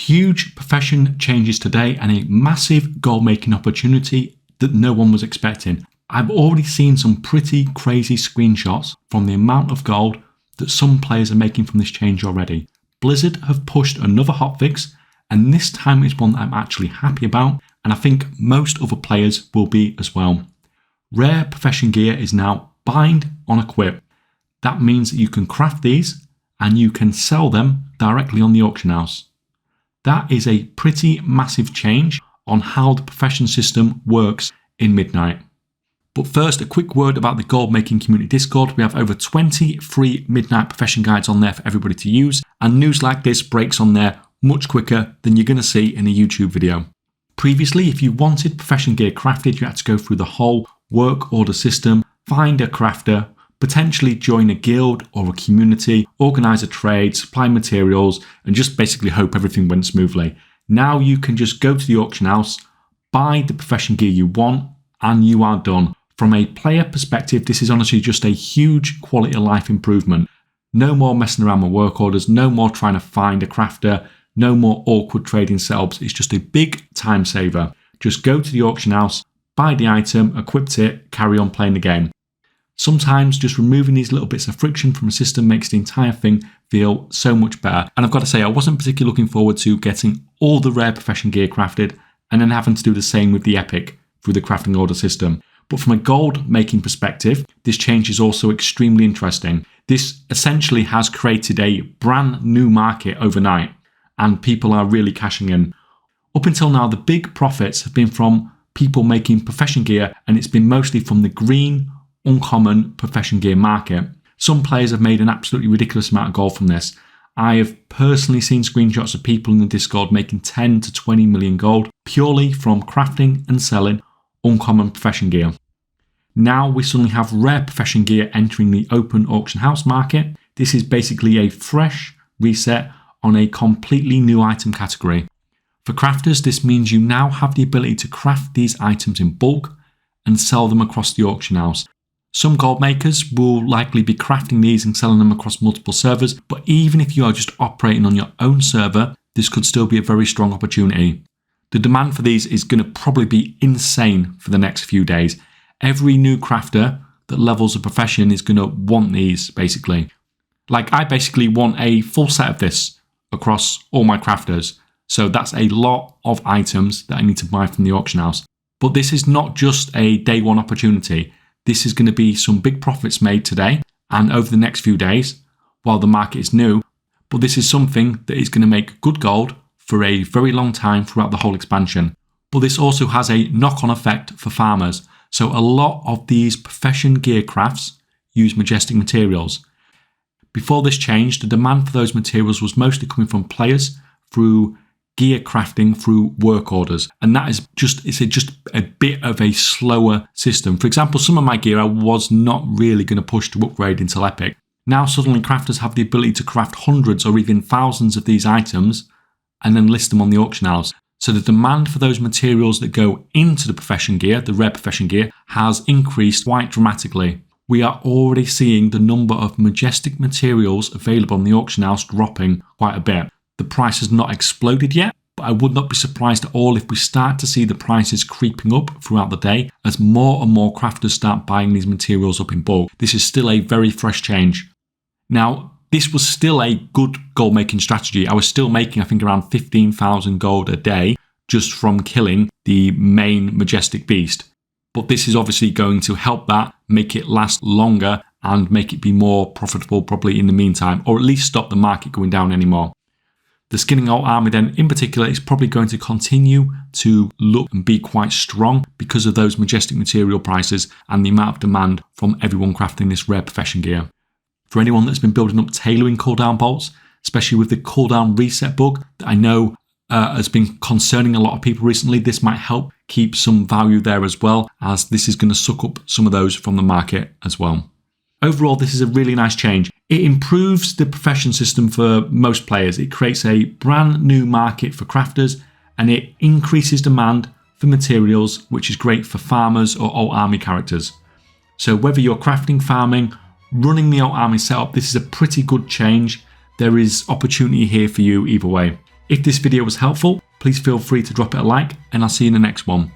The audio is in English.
Huge profession changes today and a massive goal-making opportunity that no one was expecting. I've already seen some pretty crazy screenshots from the amount of gold that some players are making from this change already. Blizzard have pushed another hotfix, and this time is one that I'm actually happy about, and I think most other players will be as well. Rare profession gear is now bind on equip. That means that you can craft these and you can sell them directly on the auction house. That is a pretty massive change on how the profession system works in Midnight. But first, a quick word about the gold making community Discord. We have over 20 free Midnight profession guides on there for everybody to use, and news like this breaks on there much quicker than you're going to see in a YouTube video. Previously, if you wanted profession gear crafted, you had to go through the whole work order system, find a crafter, potentially join a guild or a community, organise a trade, supply materials, and just basically hope everything went smoothly. Now you can just go to the auction house, buy the profession gear you want, and you are done. From a player perspective, this is honestly just a huge quality of life improvement. No more messing around with work orders, no more trying to find a crafter, no more awkward trading setups. It's just a big time saver. Just go to the auction house, buy the item, equip it, carry on playing the game. Sometimes just removing these little bits of friction from a system makes the entire thing feel so much better. And I've got to say, I wasn't particularly looking forward to getting all the rare profession gear crafted and then having to do the same with the epic through the crafting order system. But from a gold making perspective, this change is also extremely interesting. This essentially has created a brand new market overnight, and people are really cashing in. Up until now, the big profits have been from people making profession gear, and it's been mostly from the green, uncommon profession gear market. Some players have made an absolutely ridiculous amount of gold from this. I have personally seen screenshots of people in the Discord making 10 to 20 million gold purely from crafting and selling uncommon profession gear. Now we suddenly have rare profession gear entering the open auction house market. This is basically a fresh reset on a completely new item category. For crafters, this means you now have the ability to craft these items in bulk and sell them across the auction house. Some gold makers will likely be crafting these and selling them across multiple servers, but even if you are just operating on your own server, this could still be a very strong opportunity. The demand for these is going to probably be insane for the next few days. Every new crafter that levels a profession is going to want these, basically. Like, I basically want a full set of this across all my crafters. So that's a lot of items that I need to buy from the auction house. But this is not just a day one opportunity. This is going to be some big profits made today and over the next few days while the market is new. But this is something that is going to make good gold for a very long time throughout the whole expansion. But this also has a knock-on effect for farmers. So a lot of these profession gear crafts use Majestic materials. Before this change, the demand for those materials was mostly coming from players through gear crafting through work orders. And that is just a bit of a slower system. For example, some of my gear I was not really going to push to upgrade until Epic. Now suddenly crafters have the ability to craft hundreds or even thousands of these items and then list them on the auction house. So the demand for those materials that go into the profession gear, the rare profession gear, has increased quite dramatically. We are already seeing the number of Majestic materials available on the auction house dropping quite a bit. The price has not exploded yet, but I would not be surprised at all if we start to see the prices creeping up throughout the day as more and more crafters start buying these materials up in bulk. This is still a very fresh change. Now, this was still a good gold making strategy. I was still making, I think, around 15,000 gold a day just from killing the main Majestic beast. But this is obviously going to help that, make it last longer and make it be more profitable probably in the meantime, or at least stop the market going down anymore. The skinning alt army then in particular is probably going to continue to look and be quite strong because of those Majestic material prices and the amount of demand from everyone crafting this rare profession gear. For anyone that's been building up tailoring cooldown bolts, especially with the cooldown reset bug that I know has been concerning a lot of people recently, this might help keep some value there as well, as this is going to suck up some of those from the market as well. Overall, this is a really nice change. It improves the profession system for most players. It creates a brand new market for crafters and it increases demand for materials, which is great for farmers or alt army characters. So whether you're crafting, farming, running the alt army setup, this is a pretty good change. There is opportunity here for you either way. If this video was helpful, please feel free to drop it a like, and I'll see you in the next one.